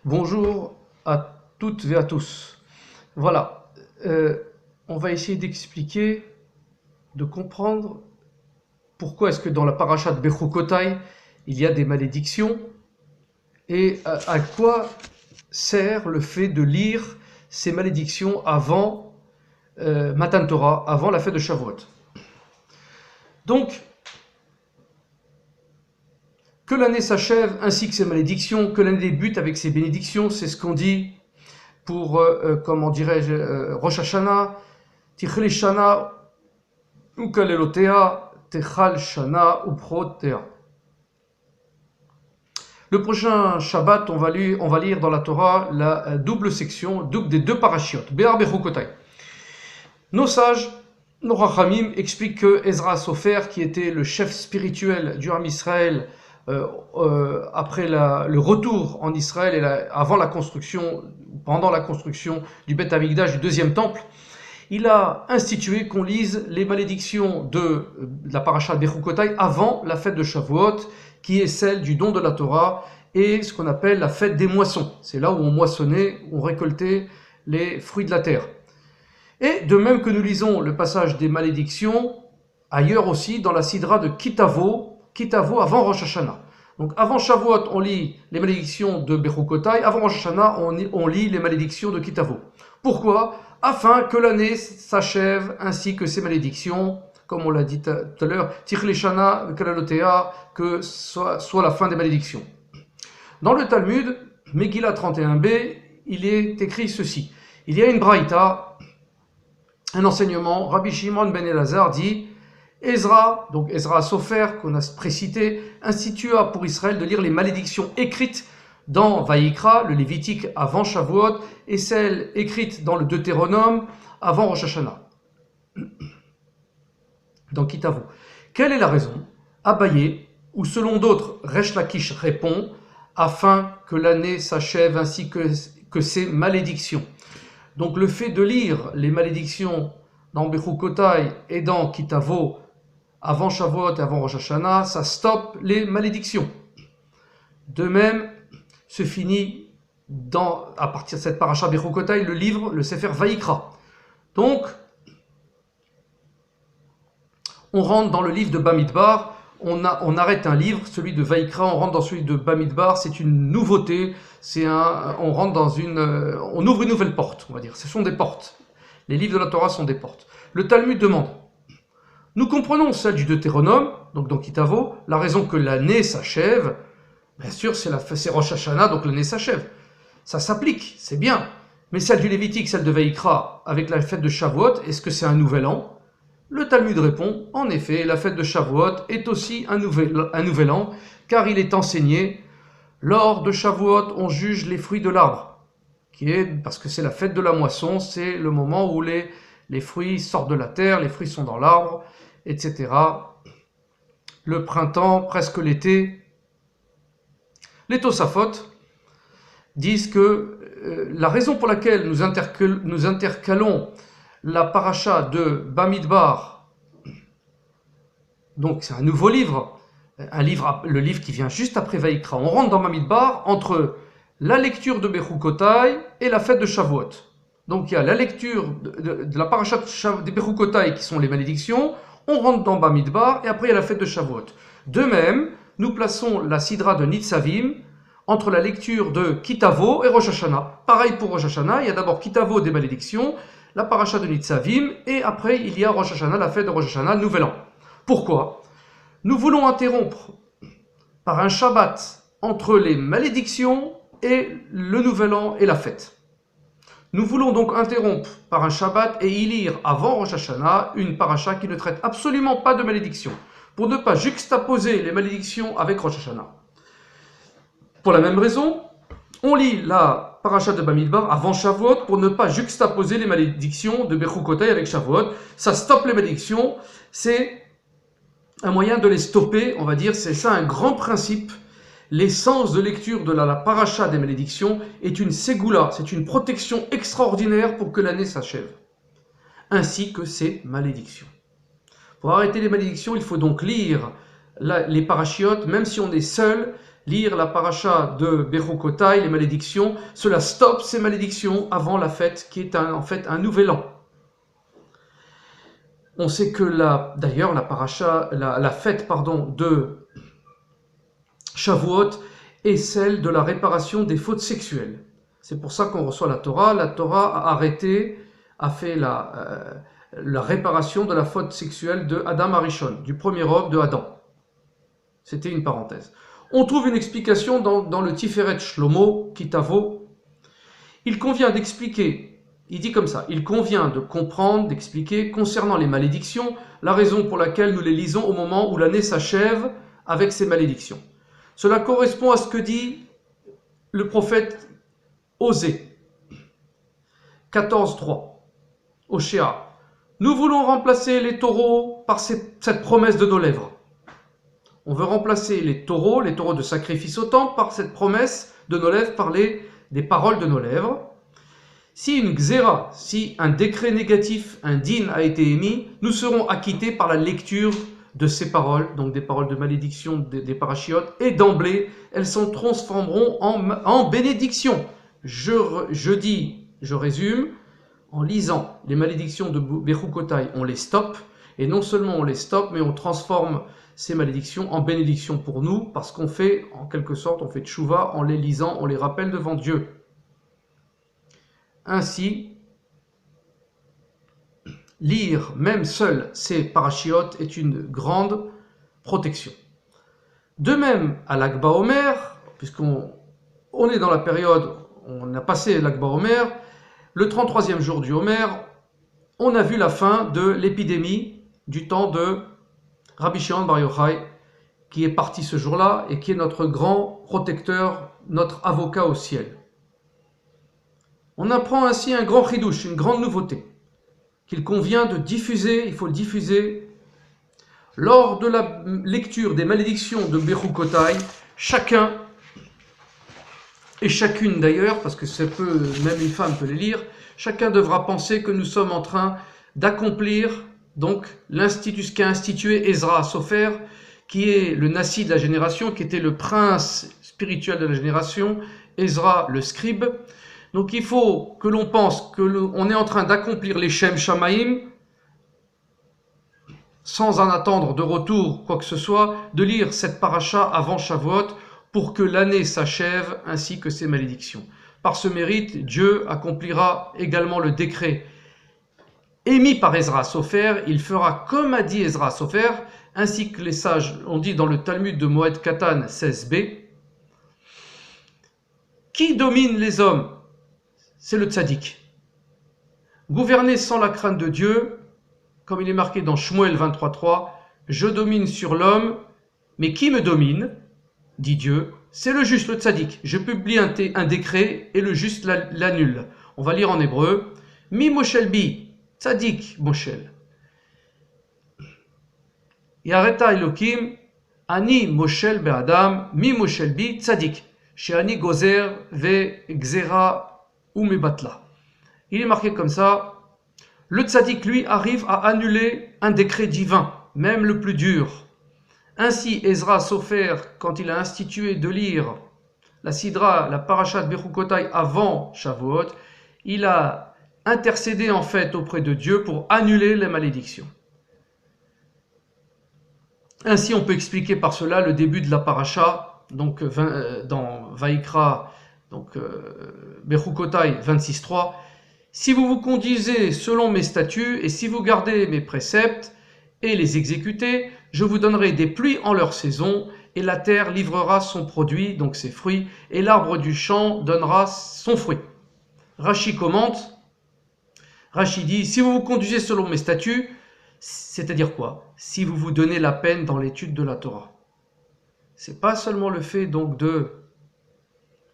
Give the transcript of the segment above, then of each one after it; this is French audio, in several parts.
Bonjour à toutes et à tous. Voilà, on va essayer d'expliquer, de comprendre pourquoi est-ce que dans la paracha de Bechukotai, il y a des malédictions et à quoi sert le fait de lire ces malédictions avant Matan Torah, avant la fête de Shavuot. Donc, que l'année s'achève ainsi que ses malédictions, que l'année débute avec ses bénédictions, c'est ce qu'on dit pour, comment dirais-je, Rosh Hashanah, Tichle Shana, Ukalelotea, Techal Shana, Uprotea. Le prochain Shabbat, on va lire dans la Torah la double section des deux parachiotes, Béar Bechukotai. Nos sages, nos Rachamim, expliquent que Ezra Sofer, qui était le chef spirituel du Ham Israël, après le retour en Israël et avant la construction, pendant la construction du Beth Amikdash, du deuxième temple, il a institué qu'on lise les malédictions de la paracha de Bechukotai avant la fête de Shavuot, qui est celle du don de la Torah et ce qu'on appelle la fête des moissons. C'est là où on moissonnait, on récoltait les fruits de la terre. Et de même que nous lisons le passage des malédictions, ailleurs aussi dans la Sidra de Kitavo avant Rosh Hashanah. Donc avant Shavuot, on lit les malédictions de Bechukotai, avant Rosh Hashanah, on lit les malédictions de Kitavo. Pourquoi ? Afin que l'année s'achève ainsi que ses malédictions, comme on l'a dit tout à l'heure, Tichle Shana, Kalalotea, que soit la fin des malédictions. Dans le Talmud, Megillah 31b, il est écrit ceci. Il y a une braïta, un enseignement, Rabbi Shimon ben Elazar dit Ezra, donc Ezra Sofer, qu'on a précité, institua pour Israël de lire les malédictions écrites dans Vaïkra, le Lévitique avant Shavuot, et celles écrites dans le Deutéronome avant Rosh Hashanah. Dans Kitavo. Quelle est la raison ? Abaye, ou selon d'autres, Resh Lakish répond, afin que l'année s'achève ainsi que ses malédictions. Donc le fait de lire les malédictions dans Bechukotai et dans Kitavo avant Shavuot et avant Rosh Hashanah, ça stoppe les malédictions. De même, se finit à partir de cette paracha Bechukotai le livre, le Sefer Vaïkra. Donc, on rentre dans le livre de Bamidbar, on arrête un livre, celui de Vaïkra, on rentre dans celui de Bamidbar, c'est une nouveauté, on ouvre une nouvelle porte, on va dire, ce sont des portes. Les livres de la Torah sont des portes. Le Talmud demande, nous comprenons celle du Deutéronome, donc dans Kitavo, la raison que l'année s'achève, bien sûr c'est Rosh Hashanah, donc l'année s'achève. Ça s'applique, c'est bien. Mais celle du Lévitique, celle de Vaïkra, avec la fête de Shavuot, est-ce que c'est un nouvel an ? Le Talmud répond, en effet, la fête de Shavuot est aussi un nouvel an, car il est enseigné, lors de Shavuot, on juge les fruits de l'arbre, parce que c'est la fête de la moisson, c'est le moment où les fruits sortent de la terre, les fruits sont dans l'arbre, etc. Le printemps, presque l'été. Les Tosafot disent que la raison pour laquelle nous intercalons la paracha de Bamidbar, donc c'est un nouveau livre, le livre qui vient juste après Vaïkra. On rentre dans Bamidbar entre la lecture de Bechukotai et la fête de Shavuot. Donc il y a la lecture de la paracha de Bechukotai qui sont les malédictions, on rentre dans Bamidbar et après il y a la fête de Shavuot. De même, nous plaçons la Sidra de Nitzavim entre la lecture de Kitavo et Rosh Hashanah. Pareil pour Rosh Hashanah, il y a d'abord Kitavo des malédictions, la paracha de Nitzavim, et après il y a Rosh Hashanah, la fête de Rosh Hashanah, Nouvel An. Pourquoi ? Nous voulons interrompre par un Shabbat entre les malédictions et le Nouvel An et la fête. Nous voulons donc interrompre par un Shabbat et y lire avant Rosh Hashanah une paracha qui ne traite absolument pas de malédictions, pour ne pas juxtaposer les malédictions avec Rosh Hashanah. Pour la même raison, on lit la paracha de Bamidbar avant Shavuot pour ne pas juxtaposer les malédictions de Bechukotai avec Shavuot. Ça stoppe les malédictions, c'est un moyen de les stopper, on va dire, c'est ça un grand principe. L'essence de lecture de la paracha des malédictions est une ségoula, c'est une protection extraordinaire pour que l'année s'achève, ainsi que ces malédictions. Pour arrêter les malédictions, il faut donc lire les parachiotes, même si on est seul, lire la paracha de Bechukotai, les malédictions, cela stoppe ces malédictions avant la fête qui est en fait un nouvel an. On sait que d'ailleurs la fête de Shavuot est celle de la réparation des fautes sexuelles. C'est pour ça qu'on reçoit la Torah. La Torah a fait la réparation de la faute sexuelle de Adam Arishon, du premier homme de Adam. C'était une parenthèse. On trouve une explication dans le Tiferet Shlomo, Kitavo. Il convient d'expliquer, il dit comme ça, il convient de comprendre, d'expliquer concernant les malédictions, la raison pour laquelle nous les lisons au moment où l'année s'achève avec ces malédictions. Cela correspond à ce que dit le prophète Osée, 14.3, Oshéa. Nous voulons remplacer les taureaux par cette promesse de nos lèvres. On veut remplacer les taureaux de sacrifice au temple, par cette promesse de nos lèvres, par des paroles de nos lèvres. Si une xéra, si un décret négatif, un din a été émis, nous serons acquittés par la lecture de ces paroles, donc des paroles de malédiction des parachiotes, et d'emblée, elles s'en transformeront en bénédiction. Je résume, en lisant les malédictions de Bechukotai, on les stoppe, et non seulement on les stoppe, mais on transforme ces malédictions en bénédiction pour nous, parce qu'on fait, en quelque sorte, on fait tchouva en les lisant, on les rappelle devant Dieu. Ainsi, lire même seul ces parachiotes est une grande protection. De même, à l'Akba Omer, puisqu'on est dans la période, on a passé l'Akba Omer, le 33e jour du Omer, on a vu la fin de l'épidémie du temps de Rabbi Shimon Bar Yochai, qui est parti ce jour-là et qui est notre grand protecteur, notre avocat au ciel. On apprend ainsi un grand chidouche, une grande nouveauté, qu'il convient de diffuser, il faut le diffuser. Lors de la lecture des malédictions de Bechukotai, chacun, et chacune d'ailleurs, parce que même une femme peut les lire, chacun devra penser que nous sommes en train d'accomplir donc ce qu'a institué Ezra Sofer, qui est le Nassi de la génération, qui était le prince spirituel de la génération, Ezra le scribe. Donc il faut que l'on pense qu'on est en train d'accomplir les Shem Shamaim, sans en attendre de retour quoi que ce soit, de lire cette paracha avant Shavuot, pour que l'année s'achève ainsi que ses malédictions. Par ce mérite, Dieu accomplira également le décret émis par Ezra Sofer. Il fera comme a dit Ezra Sofer, ainsi que les sages ont dit dans le Talmud de Moed Katan 16b. Qui domine les hommes? C'est le tzaddik. Gouverner sans la crainte de Dieu, comme il est marqué dans Shmuel 23.3, je domine sur l'homme, mais qui me domine, dit Dieu, c'est le juste, le tzaddik. Je publie un décret et le juste l'annule. On va lire en hébreu. Mi moshel bi, tzaddik moshel. Yareta Elokim, ani moshel be'adam, mi moshel bi, tzaddik. She'ani gozer ve gzera ou mebatla. Il est marqué comme ça. Le tzaddik, lui, arrive à annuler un décret divin, même le plus dur. Ainsi, Ezra Sofer, quand il a institué de lire la Sidra, la Parashat Bechukotai avant Shavuot, il a intercédé en fait auprès de Dieu pour annuler les malédictions. Ainsi, on peut expliquer par cela le début de la Parasha, donc dans Vaikra, donc Bechukotai 26.3. Si vous vous conduisez selon mes statuts et si vous gardez mes préceptes et les exécutez, je vous donnerai des pluies en leur saison, et la terre livrera son produit, donc ses fruits, et l'arbre du champ donnera son fruit. Rashi commente, Rashi dit, si vous vous conduisez selon mes statuts, c'est-à-dire quoi? Si vous vous donnez la peine dans l'étude de la Torah. C'est pas seulement le fait donc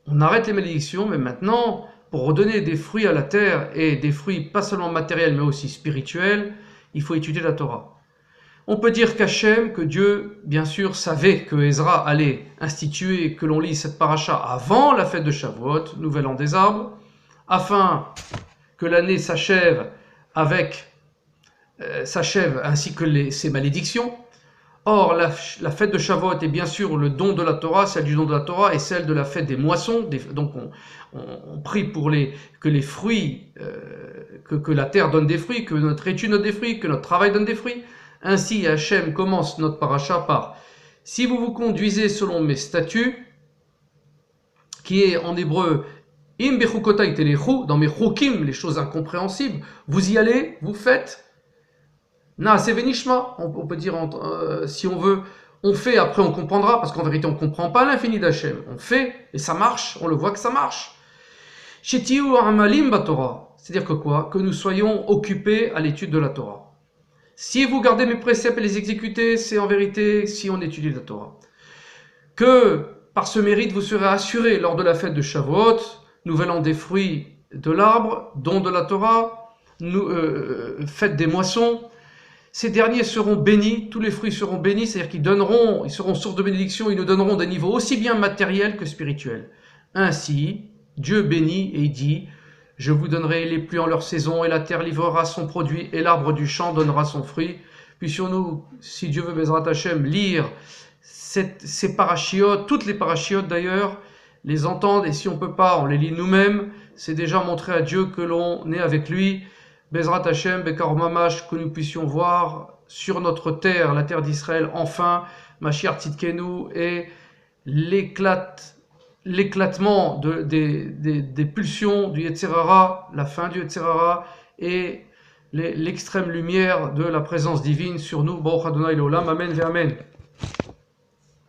on arrête les malédictions, mais maintenant, pour redonner des fruits à la terre, et des fruits pas seulement matériels, mais aussi spirituels, il faut étudier la Torah. On peut dire qu'Hachem, que Dieu, bien sûr, savait que Ezra allait instituer que l'on lise cette paracha avant la fête de Shavuot, nouvel an des arbres, afin que l'année s'achève ainsi que ses malédictions. Or, la fête de Shavuot est bien sûr le don de la Torah, celle du don de la Torah, et celle de la fête des moissons. Donc, on prie pour que les fruits, que la terre donne des fruits, que notre étude donne des fruits, que notre travail donne des fruits. Ainsi, Hachem commence notre paracha par « Si vous vous conduisez selon mes statuts », qui est en hébreu « Im bechukotai telechu », dans mes chukim, les choses incompréhensibles, vous y allez, vous faites. Naaseh venishma, on peut dire, si on veut, on fait, après on comprendra, parce qu'en vérité on ne comprend pas l'infini d'Hachem. On fait, et ça marche, on le voit que ça marche. Shetiu amalim batorah, c'est-à-dire que quoi? Que nous soyons occupés à l'étude de la Torah. Si vous gardez mes préceptes et les exécutez, c'est en vérité si on étudie la Torah. Que par ce mérite vous serez assurés lors de la fête de Shavuot, nouvel an des fruits de l'arbre, don de la Torah, fête des moissons. Ces derniers seront bénis, tous les fruits seront bénis, c'est-à-dire ils seront source de bénédiction, ils nous donneront des niveaux aussi bien matériels que spirituels. Ainsi, Dieu bénit et il dit « Je vous donnerai les pluies en leur saison, et la terre livrera son produit, et l'arbre du champ donnera son fruit. » Puissions-nous, si Dieu veut, Bezrat Hashem, lire ces parachiotes, toutes les parachiotes d'ailleurs, les entendre, et si on ne peut pas, on les lit nous-mêmes. C'est déjà montrer à Dieu que l'on est avec lui. Bezrat Hashem, Bekar Mamash, que nous puissions voir sur notre terre, la terre d'Israël, enfin, Mashiach Tzidkenu, et l'éclatement des pulsions du Yetzer Hara, la fin du Yetzer Hara, et l'extrême lumière de la présence divine sur nous. Baruch Adonai L'Olam, Amen ve Amen.